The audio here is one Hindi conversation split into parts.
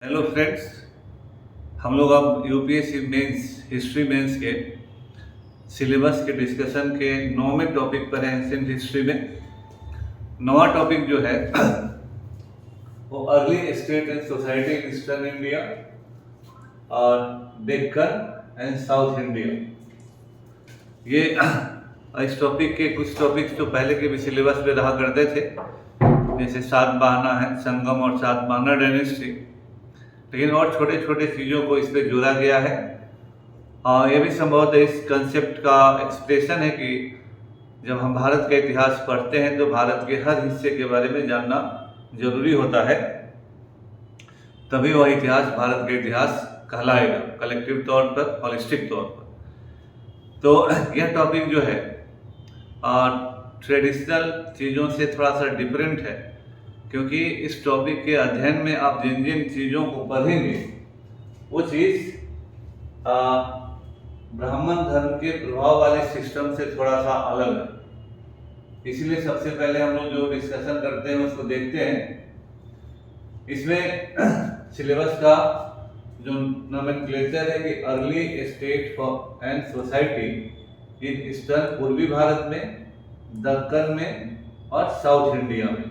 Hello friends. हम लोग अब यूपीएससी मेंस हिस्ट्री मेंस के सिलेबस के डिस्कशन के 9वें टॉपिक पर हैं। एंशिएंट हिस्ट्री में 9वां टॉपिक जो है वो early state and society in eastern India और डेक्कन एंड साउथ इंडिया। ये इस टॉपिक के कुछ टॉपिक्स तो पहले के भी सिलेबस में रहा करते थे, जैसे सातवाहना है, संगम और सातवाहना डायनेस्टी, लेकिन और छोटे छोटे चीज़ों को इस पर जोड़ा गया है। यह भी संभवतः इस कंसेप्ट का एक्सप्रेशन है कि जब हम भारत का इतिहास पढ़ते हैं तो भारत के हर हिस्से के बारे में जानना जरूरी होता है, तभी वह इतिहास भारत का इतिहास कहलाएगा कलेक्टिव तौर पर, हॉलिस्टिक तौर पर। तो यह टॉपिक जो है ट्रेडिशनल चीज़ों से थोड़ा सा डिफरेंट है, क्योंकि इस टॉपिक के अध्ययन में आप जिन जिन चीज़ों को पढ़ेंगे वो चीज़ ब्राह्मण धर्म के प्रभाव वाले सिस्टम से थोड़ा सा अलग है। इसलिए सबसे पहले हम लोग जो डिस्कशन करते हैं उसको देखते हैं। इसमें सिलेबस का जो नोमेनक्लेचर है कि early state and society in eastern, पूर्वी भारत में, दक्कन में और साउथ इंडिया में।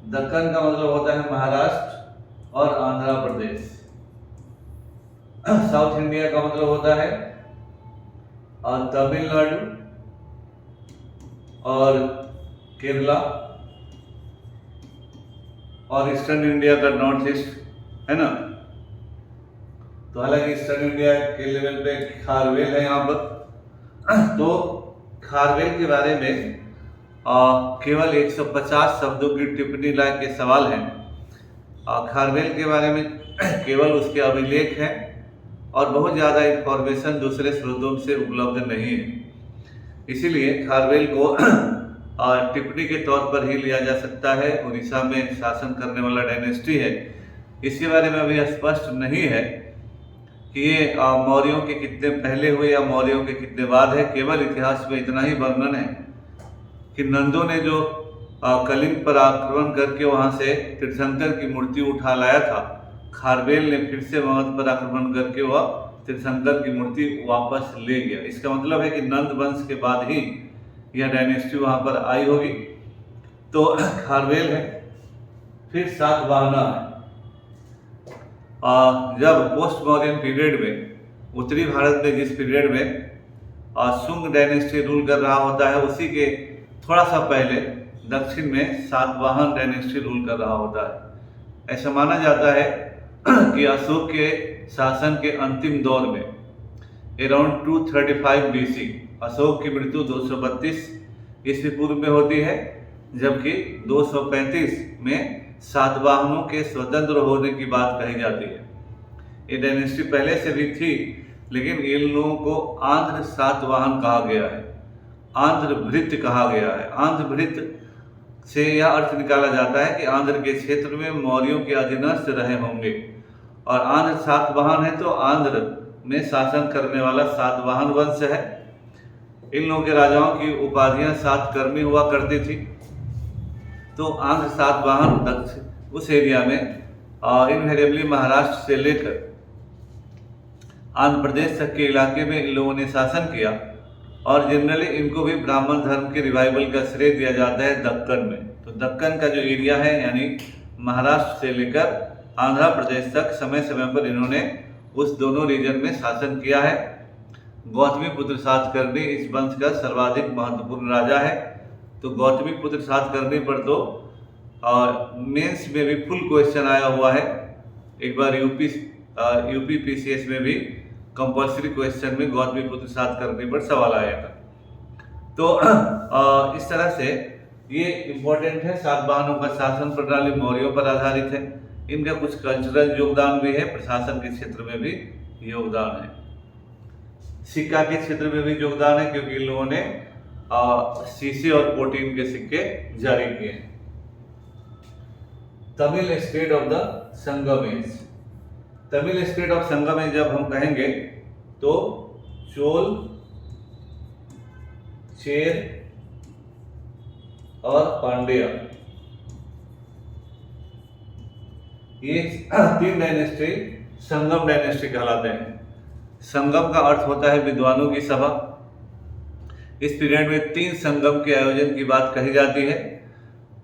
दक्कन का मतलब होता है महाराष्ट्र और आंध्र प्रदेश। साउथ इंडिया का मतलब होता है तमिलनाडु और केरला, और ईस्टर्न इंडिया का नॉर्थ ईस्ट है ना। तो हालांकि ईस्टर्न इंडिया के लेवल पे खारवेल है यहाँ पर। तो खारवेल के बारे में केवल 150 शब्दों की टिप्पणी लायक के सवाल हैं। खारवेल के बारे में केवल उसके अभिलेख हैं और बहुत ज़्यादा इंफॉर्मेशन दूसरे स्रोतों से उपलब्ध नहीं है। इसीलिए खारवेल को टिप्पणी के तौर पर ही लिया जा सकता है। उड़ीसा में शासन करने वाला डायनेस्टी है। इसके बारे में अभी स्पष्ट नहीं है कि ये मौर्यों के कितने पहले हुए या मौर्यों के कितने बाद है। केवल इतिहास में इतना ही वर्णन है कि नंदों ने जो कलिंग पर आक्रमण करके वहां से तीर्थंकर की मूर्ति उठा लाया था, खारवेल ने फिर से मगध पर आक्रमण करके वह तीर्थंकर की मूर्ति वापस ले गया। इसका मतलब है कि नंद वंश के बाद ही यह डायनेस्टी वहां पर आई होगी। तो खारवेल है। फिर सातवाहना है। जब पोस्ट मॉडर्न पीरियड में, उत्तरी भारत में जिस पीरियड में शुंग डायनेस्टी रूल कर रहा होता है, उसी के थोड़ा सा पहले दक्षिण में सातवाहन डायनेस्टी रूल कर रहा होता है। ऐसा माना जाता है कि अशोक के शासन के अंतिम दौर में अराउंड 235 BC अशोक की मृत्यु 232 ईस्वी पूर्व में होती है, जबकि 235 में सातवाहनों के स्वतंत्र होने की बात कही जाती है। ये डायनेस्टी पहले से भी थी, लेकिन इन लोगों को आंध्र सातवाहन कहा गया है, आंध्र भृत्य कहा गया है। आंध्र भृत्य से यह अर्थ निकाला जाता है कि आंध्र के क्षेत्र में मौर्यों के अधीनस्थ रहे होंगे, और आंध्र सातवाहन है तो आंध्र में शासन करने वाला सातवाहन वंश है। इन लोगों के राजाओं की उपाधियां सातकर्मी हुआ करती थी। तो आंध्र सातवाहन दक्षिण उस एरिया में इनहेरिटेबली महाराष्ट्र से लेकर आंध्र प्रदेश तक के इलाके में इन लोगों ने शासन किया, और जनरली इनको भी ब्राह्मण धर्म के रिवाइवल का श्रेय दिया जाता है दक्कन में। तो दक्कन का जो एरिया है, यानी महाराष्ट्र से लेकर आंध्र प्रदेश तक, समय समय पर इन्होंने उस दोनों रीजन में शासन किया है। गौतमीपुत्र सातकर्णी इस वंश का सर्वाधिक महत्वपूर्ण राजा है। तो गौतमीपुत्र सातकर्णी पर तो मेंस में भी फुल क्वेश्चन आया हुआ है। एक बार यूपी PCS में भी कंपल्सरी क्वेश्चन में गौतमीपुत्र सातकर्णी पर सवाल आया था। तो इस तरह से ये इम्पोर्टेंट है। सातवाहनों का शासन प्रणाली मौर्यों पर आधारित है। इनका कुछ कल्चरल योगदान भी है, प्रशासन के क्षेत्र में भी योगदान है, सिक्का के क्षेत्र में भी योगदान है, क्योंकि इन लोगों ने सीसे और कोटीन के सिक्के जारी किए हैं। Tamil state of the Sangam age. Tamil state of Sangam age जब हम कहेंगे तो चोल, चेर और पांड्या ये 3 डायनेस्टी संगम डायनेस्टी कहलाते हैं। संगम का अर्थ होता है विद्वानों की सभा। इस पीरियड में 3 संगम के आयोजन की बात कही जाती है।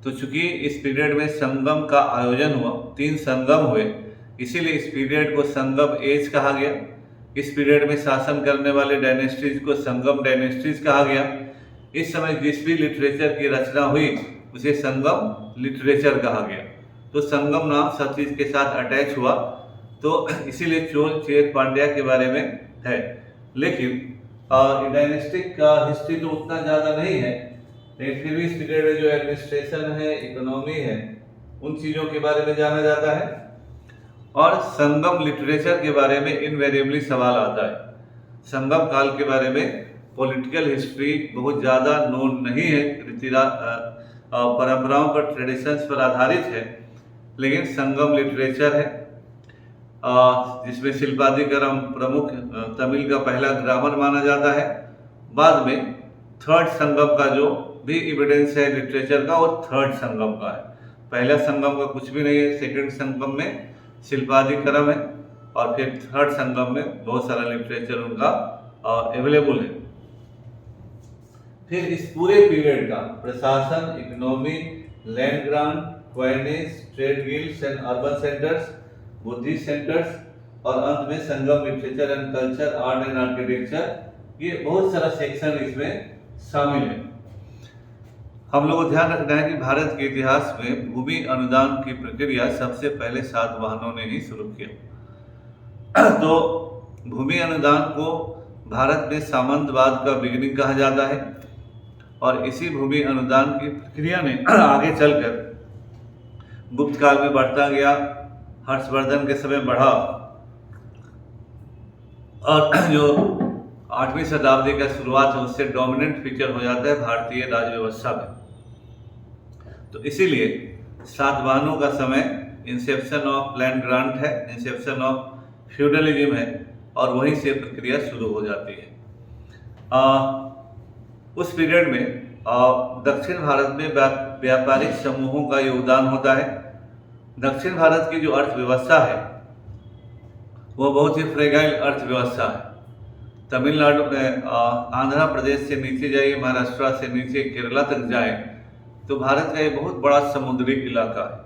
तो चूंकि इस पीरियड में संगम का आयोजन हुआ, 3 संगम हुए, इसीलिए इस पीरियड को संगम एज कहा गया। इस पीरियड में शासन करने वाले डायनेस्टीज को संगम डायनेस्टीज कहा गया। इस समय जिस भी लिटरेचर की रचना हुई उसे संगम लिटरेचर कहा गया। तो संगम नाम सब चीज के साथ अटैच हुआ, तो इसीलिए चोल चेर पांड्या के बारे में है। लेकिन डायनेस्टिक का हिस्ट्री तो उतना ज़्यादा नहीं है, लेकिन फिर भी इस पीरियड में जो एडमिनिस्ट्रेशन है, इकोनॉमी है, उन चीज़ों के बारे में जाना जाता है। और संगम लिटरेचर के बारे में इनवेरिएबली सवाल आता है। संगम काल के बारे में पॉलिटिकल हिस्ट्री बहुत ज़्यादा नोन नहीं है, परंपराओं पर, ट्रेडिशंस पर आधारित है, लेकिन संगम लिटरेचर है जिसमें शिल्पादिकरम प्रमुख तमिल का पहला ग्रामर माना जाता है। बाद में थर्ड संगम का जो भी एविडेंस है लिटरेचर का, वो थर्ड संगम का है। पहला संगम का कुछ भी नहीं है, सेकंड संगम में शिल्पादिकरम है, और फिर थर्ड संगम में बहुत सारा लिटरेचर उनका अवेलेबल है। फिर इस पूरे पीरियड का प्रशासन, economy, land grant, coinage, trade guilds and urban centres, Buddhist centres, और अंत में Sangam literature and culture, art and architecture, ये बहुत सारा सेक्शन इसमें शामिल है। हम लोग को ध्यान रखना है कि भारत के इतिहास में भूमि अनुदान की प्रक्रिया सबसे पहले सातवाहनों ने ही शुरू किया। तो भूमि अनुदान को भारत में सामंतवाद का बिगिनिंग कहा जाता है, और इसी भूमि अनुदान की प्रक्रिया ने आगे चलकर गुप्त काल में बढ़ता गया, हर्षवर्धन के समय बढ़ा, और जो 8वीं शताब्दी का शुरुआत है उससे डोमिनेंट फीचर हो जाता है भारतीय राज व्यवस्था में। तो इसीलिए सातवाहनों का समय इंसेप्शन ऑफ लैंड ग्रांट है, इंसेप्शन ऑफ फ्यूडलिज्म है, और वहीं से प्रक्रिया शुरू हो जाती है। उस पीरियड में दक्षिण भारत में व्यापारिक समूहों का योगदान होता है। दक्षिण भारत की जो अर्थव्यवस्था है वो बहुत ही फ्रेगाइल अर्थव्यवस्था है। तमिलनाडु में आंध्र प्रदेश से नीचे जाइए, महाराष्ट्र से नीचे केरला तक जाए, तो भारत का ये बहुत बड़ा समुद्री इलाका है।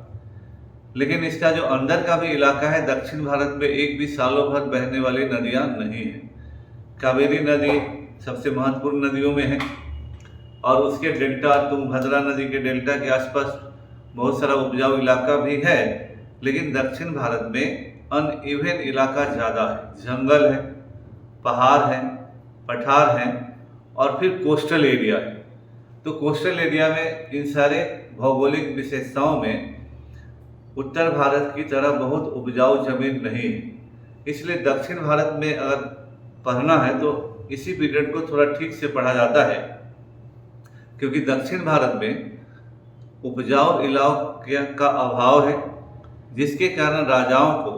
लेकिन इसका जो अंदर का भी इलाका है, दक्षिण भारत में एक भी सालों भर बहने वाली नदियाँ नहीं है। कावेरी नदी सबसे महत्वपूर्ण नदियों में है, और उसके डेल्टा, तुंगभद्रा नदी के डेल्टा के आसपास बहुत सारा उपजाऊ इलाका भी है। लेकिन दक्षिण भारत में अनइवन इलाका ज़्यादा है, जंगल है, पहाड़ है, पठार है, और फिर कोस्टल एरिया है। तो कोस्टल एरिया में इन सारे भौगोलिक विशेषताओं में उत्तर भारत की तरह बहुत उपजाऊ जमीन नहीं है। इसलिए दक्षिण भारत में अगर पढ़ना है तो इसी पीरियड को थोड़ा ठीक से पढ़ा जाता है, क्योंकि दक्षिण भारत में उपजाऊ इलाके का अभाव है, जिसके कारण राजाओं को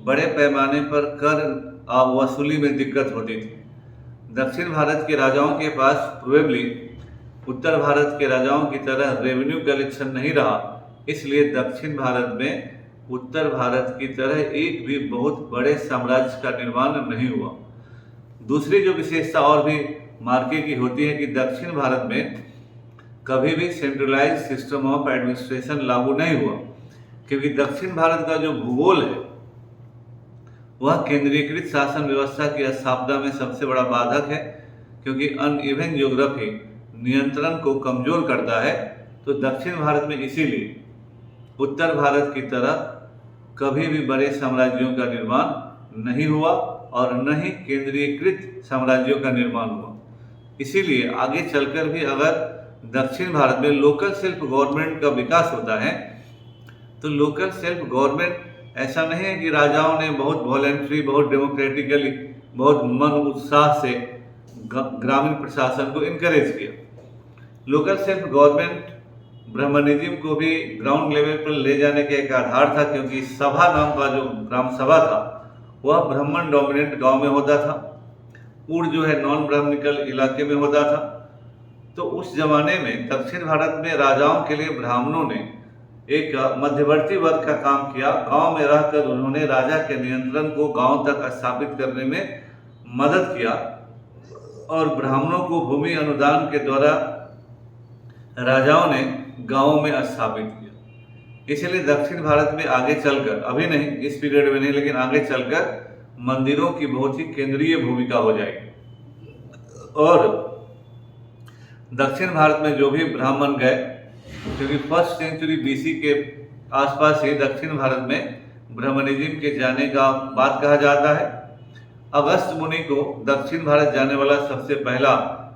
बड़े पैमाने पर कर वसूली में दिक्कत होती थी। दक्षिण भारत के राजाओं के पास प्रोबेबली उत्तर भारत के राजाओं की तरह रेवेन्यू कलेक्शन नहीं रहा, इसलिए दक्षिण भारत में उत्तर भारत की तरह एक भी बहुत बड़े साम्राज्य का निर्माण नहीं हुआ। दूसरी जो विशेषता और भी मार्के की होती है कि दक्षिण भारत में कभी भी सेंट्रलाइज सिस्टम ऑफ एडमिनिस्ट्रेशन लागू नहीं हुआ, क्योंकि दक्षिण भारत का जो भूगोल है वह केंद्रीकृत शासन व्यवस्था की स्थापना में सबसे बड़ा बाधक है, क्योंकि अनइवन ज्योग्राफी नियंत्रण को कमजोर करता है। तो दक्षिण भारत में इसीलिए उत्तर भारत की तरह कभी भी बड़े साम्राज्यों का निर्माण नहीं हुआ, और न ही केंद्रीकृत साम्राज्यों का निर्माण हुआ। इसीलिए आगे चलकर भी अगर दक्षिण भारत में लोकल सेल्फ गवर्नमेंट का विकास होता है, तो लोकल सेल्फ गवर्नमेंट ऐसा नहीं है कि राजाओं ने बहुत वॉलेंट्री, बहुत डेमोक्रेटिकली, बहुत मन उत्साह से ग्रामीण प्रशासन को इनकरेज किया। लोकल सेल्फ गवर्नमेंट ब्राह्मणिज्म को भी ग्राउंड लेवल पर ले जाने का एक आधार था, क्योंकि सभा नाम का जो ग्राम सभा था वह ब्राह्मण डोमिनेंट गांव में होता था, पुर जो है नॉन ब्राह्मणिकल इलाके में होता था। तो उस जमाने में दक्षिण भारत में राजाओं के लिए ब्राह्मणों ने एक मध्यवर्ती वर्ग का काम किया। गांव में रहकर उन्होंने राजा के नियंत्रण को गांव तक स्थापित करने में मदद किया और ब्राह्मणों को भूमि अनुदान के द्वारा राजाओं ने गांवों में स्थापित किया। इसलिए दक्षिण भारत में आगे चलकर, अभी नहीं, इस पीरियड में नहीं, लेकिन आगे चलकर मंदिरों की बहुत ही केंद्रीय भूमिका हो जाएगी। और दक्षिण भारत में जो भी ब्राह्मण गए, क्योंकि फर्स्ट सेंचुरी बीसी के आसपास ही दक्षिण भारत में ब्राह्मणिज्म के जाने का बात कहा जाता है। अगस्त मुनि को दक्षिण भारत जाने वाला सबसे पहला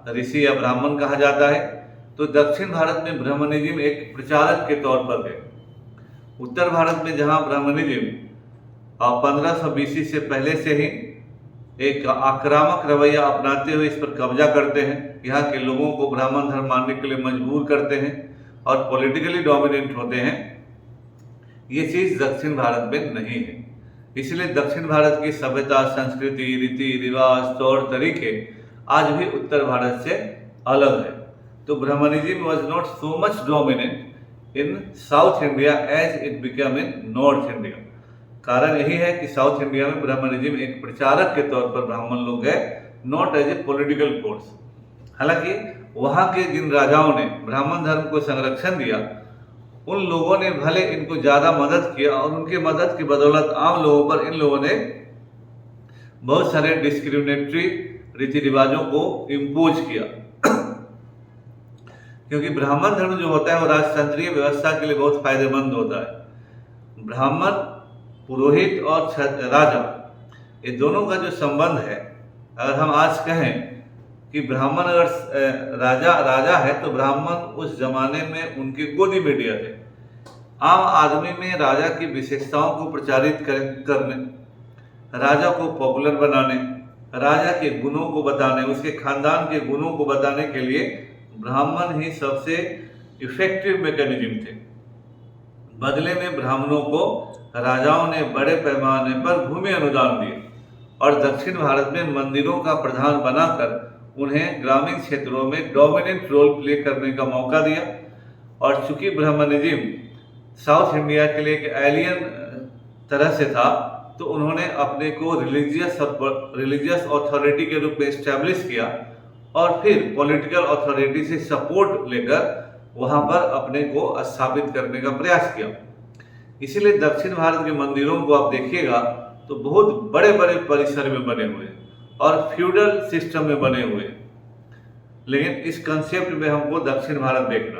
ऋषि या ब्राह्मण कहा जाता है। तो दक्षिण भारत में ब्राह्मणिज्म एक प्रचारक के तौर पर है। उत्तर भारत में जहाँ ब्राह्मणिज्म 1500 बीसी से पहले से ही एक आक्रामक रवैया अपनाते हुए इस पर कब्जा करते हैं, यहाँ के लोगों को ब्राह्मण धर्म मानने के लिए मजबूर करते हैं और पॉलिटिकली डोमिनेंट होते हैं, ये चीज़ दक्षिण भारत में नहीं है। इसलिए दक्षिण भारत की सभ्यता, संस्कृति, रीति रिवाज, तौर तरीके आज भी उत्तर भारत से अलग है। तो Brahmanism was not so much dominant in south India as it become in north India. कारण यही है कि साउथ इंडिया में ब्राह्मणिज्म एक प्रचारक के तौर पर ब्राह्मण लोग गए, not as a political force. हालांकि वहाँ के जिन राजाओं ने ब्राह्मण धर्म को संरक्षण दिया, उन लोगों ने भले इनको ज़्यादा मदद किया और उनके मदद की बदौलत आम लोगों पर इन लोगों ने बहुत सारे डिस्क्रिमिनेटरी रीति रिवाजों को इम्पोज किया। क्योंकि ब्राह्मण धर्म जो होता है वो राजतंत्रीय व्यवस्था के लिए बहुत फायदेमंद होता है। ब्राह्मण, पुरोहित और राजा, ये दोनों का जो संबंध है, अगर हम आज कहें कि ब्राह्मण अगर राजा है तो ब्राह्मण उस जमाने में उनकी गोदी में दिया थे। आम आदमी में राजा की विशेषताओं को प्रचारित करने, राजा को पॉपुलर बनाने, राजा के गुणों को बताने, उसके खानदान के गुणों को बताने के लिए ब्राह्मण ही सबसे इफेक्टिव मैकेनिज्म थे। बदले में ब्राह्मणों को राजाओं ने बड़े पैमाने पर भूमि अनुदान दिए और दक्षिण भारत में मंदिरों का प्रधान बनाकर उन्हें ग्रामीण क्षेत्रों में डोमिनेंट रोल प्ले करने का मौका दिया। और चूंकि ब्राह्मणिज्म साउथ इंडिया के लिए एक एलियन तरह से था, तो उन्होंने अपने को रिलीजियस अथॉरिटी के रूप में इस्टेब्लिश किया और फिर पॉलिटिकल अथॉरिटी से सपोर्ट लेकर वहाँ पर अपने को स्थापित करने का प्रयास किया। इसीलिए दक्षिण भारत के मंदिरों को आप देखिएगा तो बहुत बड़े बड़े परिसर में बने हुए और फ्यूडल सिस्टम में बने हुए। लेकिन इस कंसेप्ट में हमको दक्षिण भारत देखना,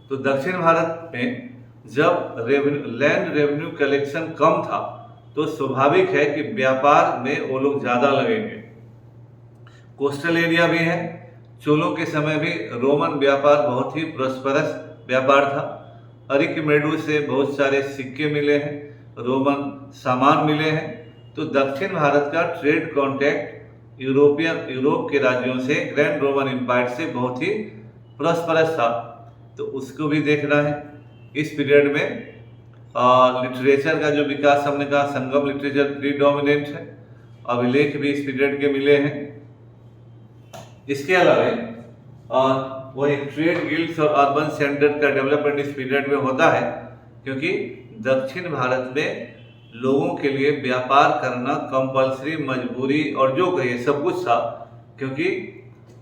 तो दक्षिण भारत में जब लैंड रेवेन्यू कलेक्शन कम था तो स्वाभाविक है कि व्यापार में वो लोग ज़्यादा लगेंगे। कोस्टल एरिया भी है। चोलों के समय भी रोमन व्यापार बहुत ही प्रॉस्परस व्यापार था। अरिकमेडू से बहुत सारे सिक्के मिले हैं, रोमन सामान मिले हैं। तो दक्षिण भारत का ट्रेड कॉन्टैक्ट यूरोप के राज्यों से, ग्रैंड रोमन एम्पायर से बहुत ही प्रॉस्परस था। तो उसको भी देखना है। इस पीरियड में लिटरेचर का जो विकास, हमने कहा संगम लिटरेचर प्रीडोमिनेंट है। अभिलेख भी इस पीरियड के मिले हैं। इसके अलावा वो एक ट्रेड गिल्ड्स और अर्बन सेंटर का डेवलपमेंट इस पीरियड में होता है, क्योंकि दक्षिण भारत में लोगों के लिए व्यापार करना कंपल्सरी, मजबूरी और जो कहिए सब कुछ था। क्योंकि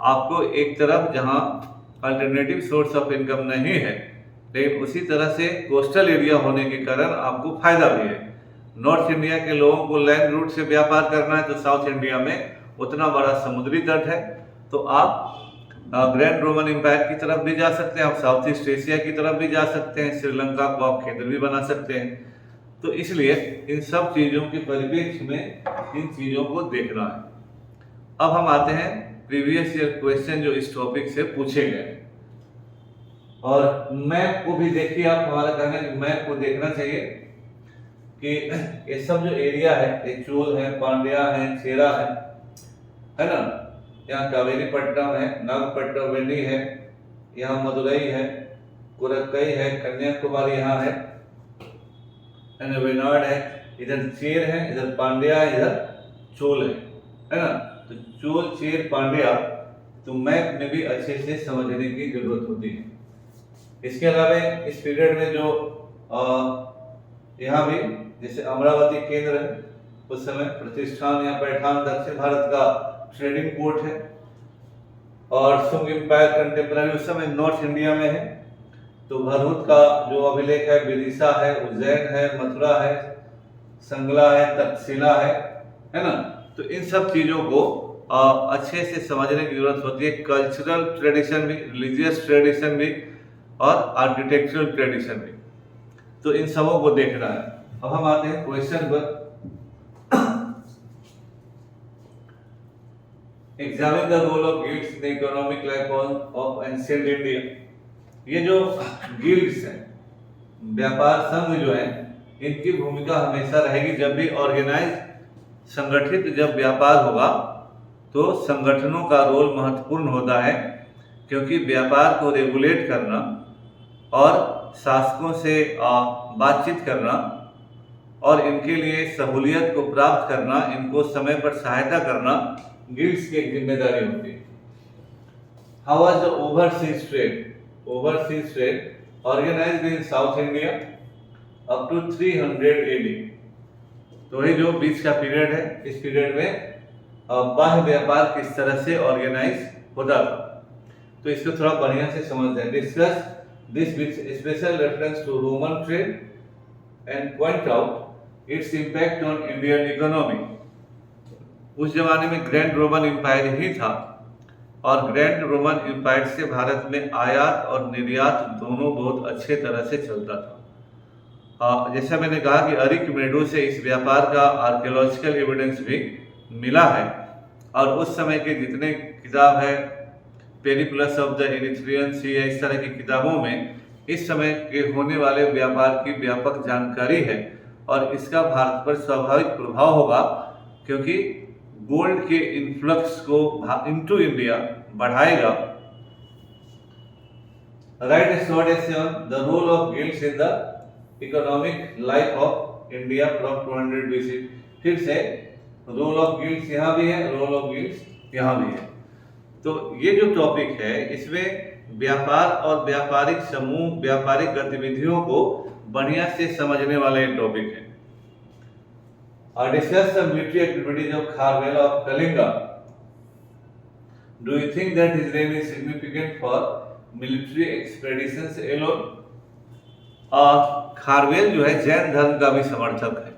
आपको एक तरफ जहां अल्टरनेटिव सोर्स ऑफ इनकम नहीं है, लेकिन उसी तरह से कोस्टल एरिया होने के कारण आपको फायदा भी है। नॉर्थ इंडिया के लोगों को लैंड रूट से व्यापार करना है, तो साउथ इंडिया में उतना बड़ा समुद्री तट है, तो आप ग्रैंड रोमन एम्पायर की तरफ भी जा सकते हैं, आप साउथ ईस्ट एशिया की तरफ भी जा सकते हैं, श्रीलंका को आप केंद्र भी बना सकते हैं। तो इसलिए इन सब चीज़ों के परिप्रेक्ष्य में इन चीज़ों को देखना है। अब हम आते हैं प्रीवियस ईयर क्वेश्चन जो इस टॉपिक से पूछे गए। और मैप को भी देखिए आप, हमारा कहना है मैप को देखना चाहिए कि ये सब जो एरिया है, ये चोल है, पांड्या है, चेरा है ना। यहाँ कावेरी पट्टनम है, नागपट्टनम वेली है, यहाँ मदुरई है, कुरक्कई है, कन्याकुमारी यहाँ है ना, वेनाड है, इधर चेर है, इधर पांड्या है, इधर चोल है ना। तो चोल, चेर, पांड्या तो मैप में भी अच्छे से समझने की जरूरत होती है। इसके अलावा इस पीरियड में जो यहाँ भी जैसे अमरावती केंद्र है, उस समय प्रतिष्ठान या पैठान दक्षिण भारत का ट्रेडिंग पोर्ट है। और सुंग एम्पायर कंटेम्पररी उस समय नॉर्थ इंडिया में है। तो भरूच का जो अभिलेख है, विदिशा है, उज्जैन है, मथुरा है, संगला है, तक्षशिला है ना। तो इन सब चीजों को अच्छे से समझने की जरूरत होती है। कल्चरल ट्रेडिशन भी, रिलीजियस ट्रेडिशन भी और आर्किटेक्चरल ट्रेडिशन भी, तो इन सबों को देखना है। अब हम आते हैं क्वेश्चन पर। Examine the role of guilds in the economic life of ancient India. ये जो गिल्ड्स हैं, व्यापार संघ जो है, इनकी भूमिका हमेशा रहेगी। जब भी ऑर्गेनाइज संगठित जब व्यापार होगा तो संगठनों का रोल महत्वपूर्ण होता है, क्योंकि व्यापार को रेगुलेट करना और शासकों से बातचीत करना और इनके लिए सहूलियत को प्राप्त करना, इनको समय पर सहायता करना गिल्ड्स की एक जिम्मेदारी होती है। How was the overseas trade? Overseas trade organised in south India up to 300 AD। तो ये जो बीच का पीरियड है, इस पीरियड में बाह्य व्यापार किस तरह से ऑर्गेनाइज होता था, तो इसको थोड़ा बढ़िया से समझते हैं। Discuss this with special reference to Roman trade and point out its impact on Indian economy. उस जमाने में ग्रैंड रोमन एम्पायर ही था और ग्रैंड रोमन एम्पायर से भारत में आयात और निर्यात दोनों बहुत अच्छे तरह से चलता था। जैसा मैंने कहा कि अरिकमेडो से इस व्यापार का आर्कियोलॉजिकल एविडेंस भी मिला है। और उस समय के जितने किताब है, पेरिप्लस ऑफ द इरिथ्रियन सी, इस तरह की किताबों में इस समय के होने वाले व्यापार की व्यापक जानकारी है। और इसका भारत पर स्वाभाविक प्रभाव होगा, क्योंकि गोल्ड के इन्फ्लक्स को इनटू इंडिया बढ़ाएगा। Write a short essay on the role of guilds in the economic life of India from 200 BC। फिर से रोल ऑफ गिल्ड्स यहाँ भी है, रोल ऑफ गिल्ड्स यहाँ भी है। तो ये जो टॉपिक है, इसमें व्यापार और व्यापारिक समूह, व्यापारिक गतिविधियों को बढ़िया से समझने वाला ये टॉपिक है। और discuss the military activities of Kharavela of Kalinga. Do you think that his reign is significant for military expeditions alone? Kharavela जो है जैन धर्म का भी समर्थक है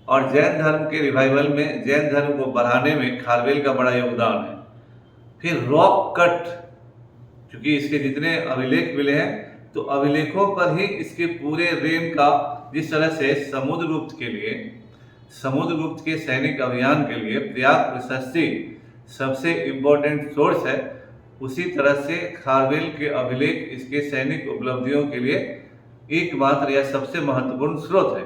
और जैन धर्म के रिवाइवल में, जैन धर्म को बढ़ाने में खारवेल का बड़ा योगदान है। फिर रॉक कट, क्योंकि इसके जितने अभिलेख मिले हैं तो अभिलेखों पर ही इसके पूरे रेन का, जिस तरह से समुद्रगुप्त के लिए, समुद्रगुप्त के सैनिक अभियान के लिए प्रयाग प्रशस्ति सबसे इम्पोर्टेंट सोर्स है, उसी तरह से खारवेल के अभिलेख इसके सैनिक उपलब्धियों के लिए एकमात्र या सबसे महत्वपूर्ण स्रोत है।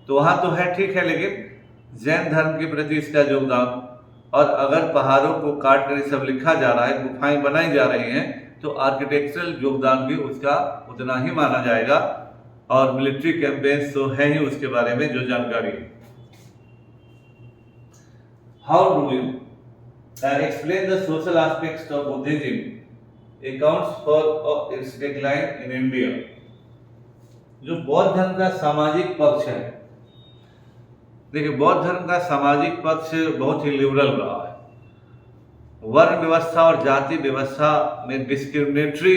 तो वहाँ तो है, ठीक है, लेकिन जैन धर्म के प्रति इसका योगदान, और अगर पहाड़ों को काट कर सब लिखा जा रहा है, गुफाएं बनाई जा रही हैं, तो आर्किटेक्चरल योगदान भी उसका उतना ही माना जाएगा। और मिलिट्री कैंपेन्स तो है ही उसके बारे में जो जानकारी है। How do you explain the social aspects of Buddhism accounts for its decline in India? जो बौद्ध धर्म का सामाजिक पक्ष है, देखिए बौद्ध धर्म का सामाजिक पक्ष बहुत ही लिबरल रहा है। वर्ण व्यवस्था और जाति व्यवस्था में डिस्क्रिमिनेटरी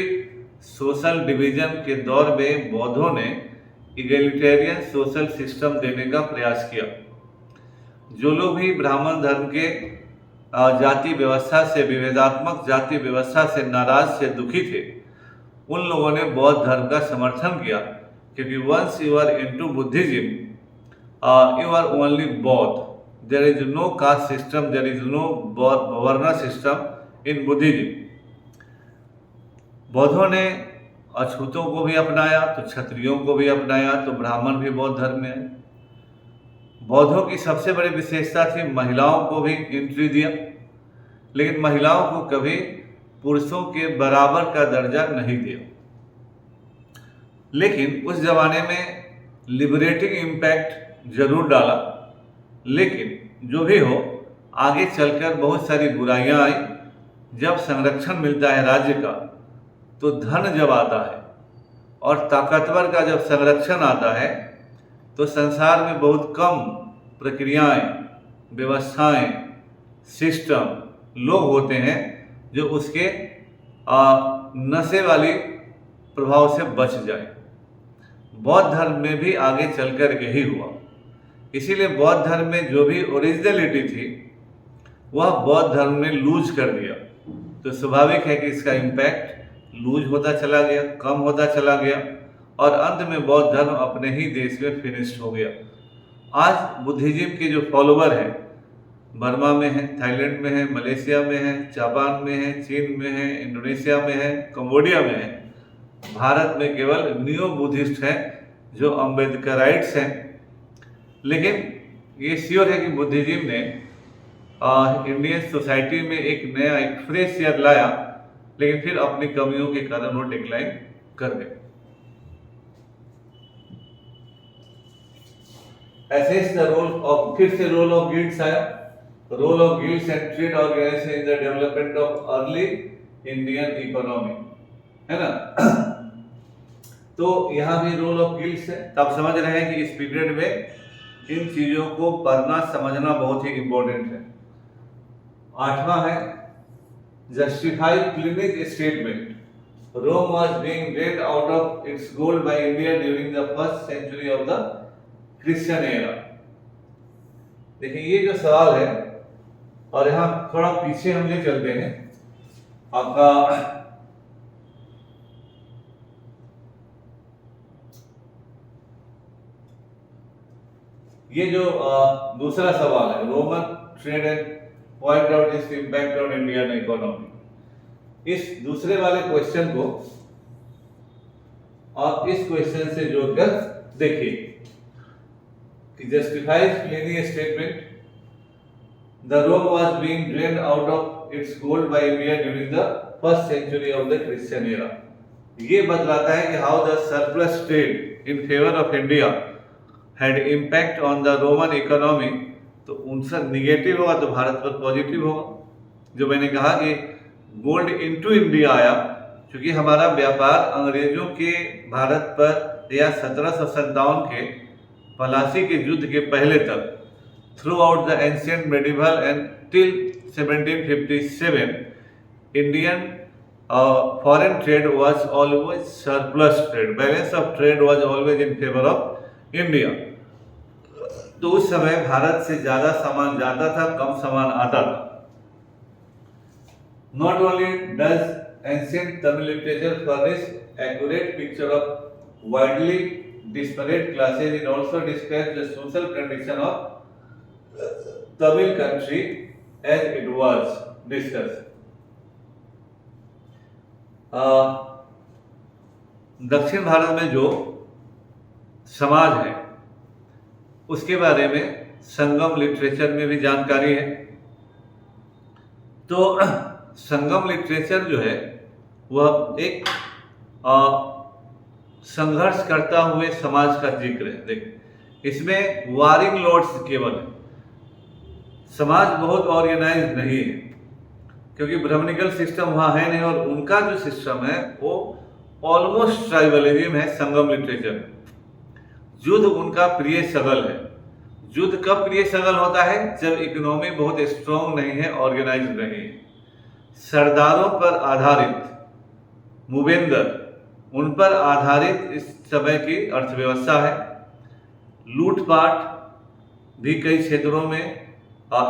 सोशल डिवीजन के दौर में बौद्धों ने इगैलिटेरियन सोशल सिस्टम देने का प्रयास किया। जो लोग भी ब्राह्मण धर्म के जाति व्यवस्था से, विभेदात्मक जाति व्यवस्था से नाराज से दुखी थे, उन लोगों ने बौद्ध धर्म का समर्थन किया, क्योंकि once you are into Buddhism you are only Bodh. There is no caste system, there is no Varna system in Buddhism. बौद्धों ने अछूतों को भी अपनाया, तो क्षत्रियों को भी अपनाया, तो ब्राह्मण भी बौद्ध धर्म में है। बौद्धों की सबसे बड़ी विशेषता थी महिलाओं को भी एंट्री दिया, लेकिन महिलाओं को कभी पुरुषों के बराबर का दर्जा नहीं दिया। लेकिन उस जमाने में लिबरेटिंग इम्पैक्ट जरूर डाला, लेकिन जो भी हो, आगे चलकर बहुत सारी बुराइयां आई। जब संरक्षण मिलता है राज्य का, तो धन जब आता है और ताकतवर का जब संरक्षण आता है तो संसार में बहुत कम प्रक्रियाएं, व्यवस्थाएं, सिस्टम, लोग होते हैं जो उसके नशे वाली प्रभाव से बच जाए। बौद्ध धर्म में भी आगे चलकर यही हुआ। इसीलिए बौद्ध धर्म में जो भी ओरिजिनलिटी थी वह बौद्ध धर्म ने लूज कर दिया। तो स्वाभाविक है कि इसका इम्पैक्ट लूज होता चला गया, कम होता चला गया और अंत में बौद्ध धर्म अपने ही देश में फिनिश्ड हो गया। आज बुद्धिज्म के जो फॉलोवर हैं बर्मा में है, थाईलैंड में है, मलेशिया में है, जापान में है, चीन में है, इंडोनेशिया में है, कंबोडिया में है। भारत में केवल न्यू बुद्धिस्ट हैं जो अम्बेडकराइट्स हैं। लेकिन ये श्योर है कि बुद्धिज्म ने इंडियन सोसाइटी में एक फ्रेश एयर लाया, लेकिन फिर अपनी कमियों के कारण वो डिक्लाइन कर गए। Assess the role of, फिर से रोल ऑफ गिल्ड्स आया, role of guilds and trade organisation in the development of early Indian economy, है ना। तो यहाँ भी रोल ऑफ गिल्ड्स है। तब समझ रहे हैं कि इस पीरियड में इन चीजों को पढ़ना समझना बहुत ही इंपॉर्टेंट है। 8वां है justify Pliny's statement, Rome was being drained out of its gold by India during the first century of the Christian era. देखिए ये जो सवाल है, और यहाँ थोड़ा पीछे हम ले चलते हैं। आपका ये जो दूसरा सवाल है, Roman trade and point out its impact on Indian economy. इस दूसरे वाले क्वेश्चन को आप इस क्वेश्चन से जोड़कर देखिए कि justifies Pliny statement the Rome was being drained out of its gold by India during the first century of the Christian era. ये बतलाता है कि how the surplus trade in favour of India had impact on the Roman economy. तो उनसे निगेटिव होगा तो भारत पर पॉजिटिव होगा। जो मैंने कहा कि गोल्ड इनटू इंडिया आया क्योंकि हमारा व्यापार अंग्रेजों के भारत पर या 1757 के पलासी के युद्ध के पहले तक through out the ancient medieval and till 1757 Indian foreign trade was always surplus trade, balance of trade was always in favour of India. तो उस समय भारत से ज्यादा सामान जाता था, कम सामान आता था। Not only does ancient Tamil literature furnish accurate picture of widely disparate classes, it also describes the social condition of Tamil country as it was discussed. दक्षिण भारत में जो समाज है उसके बारे में संगम लिटरेचर में भी जानकारी है। तो संगम लिटरेचर जो है वह एक संघर्ष करता हुए समाज का जिक्र है। देखिए इसमें वारिंग लॉर्ड्स केवल है, समाज बहुत ऑर्गेनाइज नहीं है क्योंकि ब्राह्मणिकल सिस्टम वहाँ है नहीं, और उनका जो सिस्टम है वो ऑलमोस्ट ट्राइबलिज्म है। संगम लिटरेचर युद्ध उनका प्रिय सगल है। युद्ध कब प्रिय सगल होता है? जब इकोनॉमी बहुत स्ट्रॉन्ग नहीं है, ऑर्गेनाइज नहीं है। सरदारों पर आधारित मुवेंदर, उन पर आधारित इस समय की अर्थव्यवस्था है। लूटपाट भी कई क्षेत्रों में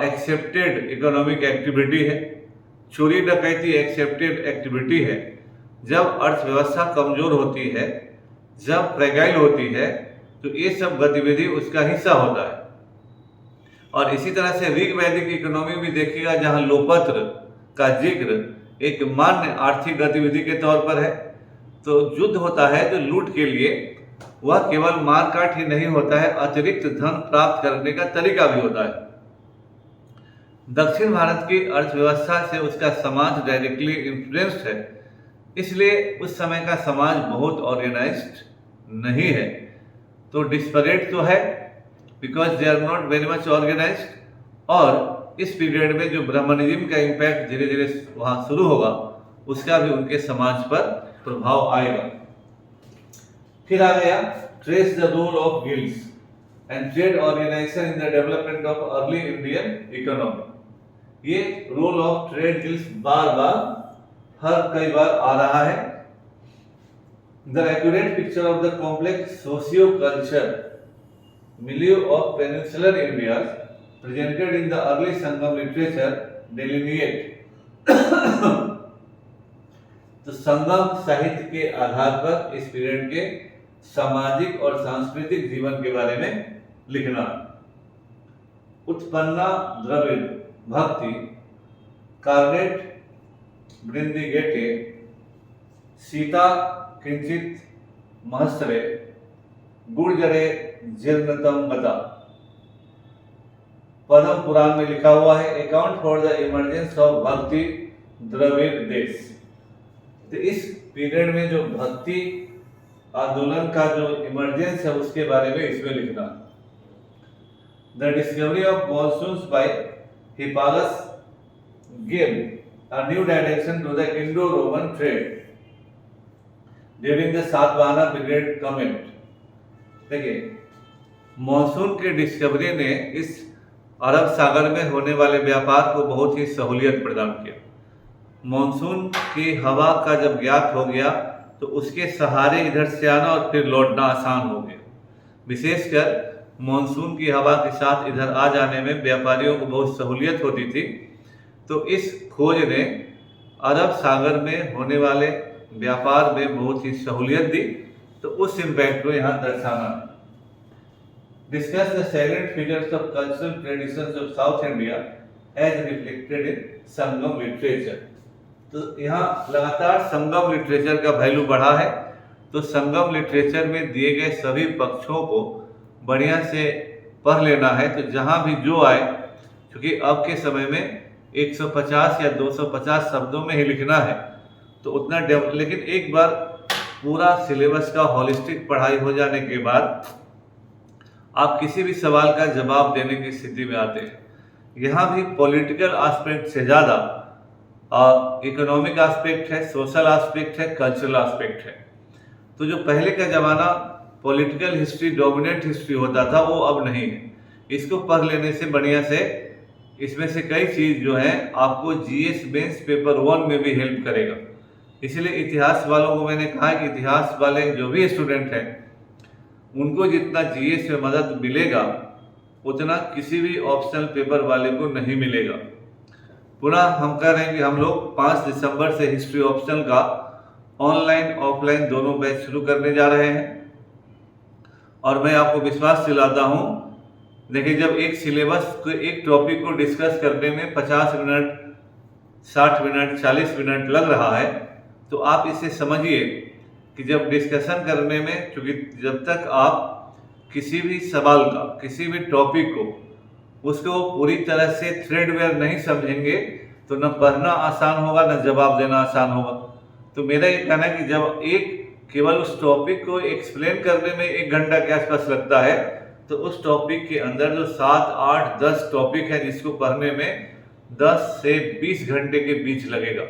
एक्सेप्टेड इकोनॉमिक एक्टिविटी है। चोरी डकैती एक्सेप्टेड एक्टिविटी है। जब अर्थव्यवस्था कमजोर होती है, जब फ्रेगाइल होती है, तो ये सब गतिविधि उसका हिस्सा होता है। और इसी तरह से ऋग वैदिक इकोनॉमी भी देखिएगा जहाँ लोपत्र का जिक्र एक मान्य आर्थिक गतिविधि के तौर पर है। तो युद्ध होता है तो लूट के लिए वह केवल मारकाट ही नहीं होता है, अतिरिक्त धन प्राप्त करने का तरीका भी होता है। दक्षिण भारत की अर्थव्यवस्था से उसका समाज डायरेक्टली इन्फ्लुएंस्ड है, इसलिए उस समय का समाज बहुत ऑर्गेनाइज्ड नहीं है। तो डिस्परेट तो है because they are not very much organised. और इस पीरियड में जो ब्राह्मणिज्म का इम्पैक्ट धीरे धीरे वहाँ शुरू होगा, उसका भी उनके समाज पर प्रभाव आएगा। फिर आ गया trace the role of guilds and trade organisation in the development of early Indian economy. ये रोल ऑफ ट्रेड गिल्ड्स बार बार हर कई बार आ रहा है। The accurate picture of the complex socio culture milieu of peninsular India presented in the early Sangam literature delineate तो संगम साहित्य के आधार पर इस पीरियड के सामाजिक और सांस्कृतिक जीवन के बारे में लिखना। उत्पन्ना द्रविड़ भक्ति कार्नेट बृंदिगेटे सीता किंचित महस्रे गुर्जरे जीर्णतम बता। पद्म पुराण में लिखा हुआ है account for the emergence of भक्ति द्रविड़ देश। तो इस पीरियड में जो भक्ति आंदोलन का जो इमरजेंस है उसके बारे में इसमें लिखना। The discovery of monsoons by Hippalus gave a new direction to the Indo Roman trade during the Satavahana period comment. देखिए मॉनसून की डिस्कवरी ने इस अरब सागर में होने वाले व्यापार को बहुत ही सहूलियत प्रदान किया। मॉनसून की हवा का जब ज्ञात हो गया तो उसके सहारे इधर से आना और फिर लौटना आसान हो गया। विशेषकर मॉनसून की हवा के साथ इधर आ जाने में व्यापारियों को बहुत सहूलियत होती थी। तो इस खोज ने अरब सागर में होने वाले व्यापार में बहुत ही सहूलियत दी। तो उस इम्पैक्ट को यहाँ दर्शाना। Discuss the salient figures of cultural traditions of South India as reflected in Sangam literature. तो यहाँ लगातार संगम लिटरेचर का वैल्यू बढ़ा है। तो संगम लिटरेचर में दिए गए सभी पक्षों को बढ़िया से पढ़ लेना है। तो जहाँ भी जो आए, क्योंकि अब के समय में 150 या 250 शब्दों में ही लिखना है तो उतना लेकिन एक बार पूरा सिलेबस का हॉलिस्टिक पढ़ाई हो जाने के बाद आप किसी भी सवाल का जवाब देने की स्थिति में आते हैं। यहाँ भी पॉलिटिकल एस्पेक्ट से ज़्यादा इकोनॉमिक एस्पेक्ट है, सोशल एस्पेक्ट है, कल्चरल एस्पेक्ट है। तो जो पहले का ज़माना पॉलिटिकल हिस्ट्री डोमिनेंट हिस्ट्री होता था वो अब नहीं है। इसको पढ़ लेने से बढ़िया से इसमें से कई चीज़ जो है आपको जीएस मेंस पेपर 1 में भी हेल्प करेगा। इसलिए इतिहास वालों को मैंने कहा कि इतिहास वाले जो भी स्टूडेंट हैं उनको जितना जीएस में मदद मिलेगा उतना किसी भी ऑप्शनल पेपर वाले को नहीं मिलेगा। पुनः हम कह रहे हैं कि हम लोग 5 दिसंबर से हिस्ट्री ऑप्शनल का ऑनलाइन ऑफलाइन दोनों बैच शुरू करने जा रहे हैं। और मैं आपको विश्वास दिलाता हूँ, देखिए जब एक सिलेबस को एक टॉपिक को डिस्कस करने में 50 मिनट 60 मिनट 40 मिनट लग रहा है तो आप इसे समझिए कि जब डिस्कशन करने में, क्योंकि जब तक आप किसी भी सवाल का किसी भी टॉपिक को उसको पूरी तरह से थ्रेडवेयर नहीं समझेंगे तो न पढ़ना आसान होगा न जवाब देना आसान होगा। तो मेरा ये कहना है कि जब केवल उस टॉपिक को एक्सप्लेन करने में 1 घंटा के आसपास लगता है तो उस टॉपिक के अंदर जो 7, 8, 10 टॉपिक है जिसको पढ़ने में 10 से 20 घंटे के बीच लगेगा।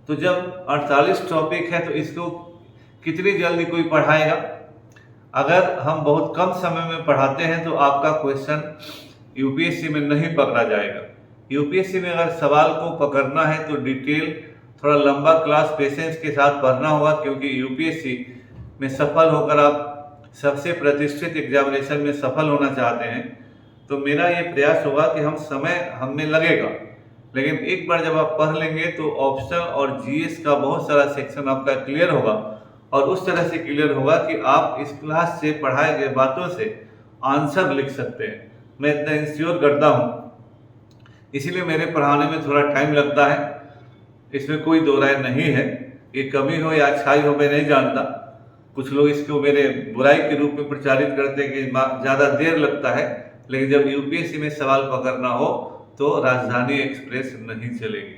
तो जब 48 टॉपिक है तो इसको कितनी जल्दी कोई पढ़ाएगा। अगर हम बहुत कम समय में पढ़ाते हैं तो आपका क्वेश्चन यूपीएससी में नहीं पकड़ा जाएगा। यूपीएससी में अगर सवाल को पकड़ना है तो डिटेल थोड़ा लंबा क्लास पेशेंस के साथ पढ़ना होगा, क्योंकि यूपीएससी में सफल होकर आप सबसे प्रतिष्ठित एग्जामिनेशन में सफल होना चाहते हैं। तो मेरा ये प्रयास होगा कि समय हमें लगेगा, लेकिन एक बार जब आप पढ़ लेंगे तो ऑप्शनल और जीएस का बहुत सारा सेक्शन आपका क्लियर होगा और उस तरह से क्लियर होगा कि आप इस क्लास से पढ़ाए गए बातों से आंसर लिख सकते हैं। मैं इतना इंश्योर करता हूँ, इसीलिए मेरे पढ़ाने में थोड़ा टाइम लगता है, इसमें कोई दो राय नहीं है। ये कमी हो या अच्छाई हो मैं नहीं जानता। कुछ लोग इसको मेरे बुराई के रूप में प्रचारित करते हैं कि ज़्यादा देर लगता है, लेकिन जब यूपीएससी में सवाल पकड़ना हो तो राजधानी एक्सप्रेस नहीं चलेगी।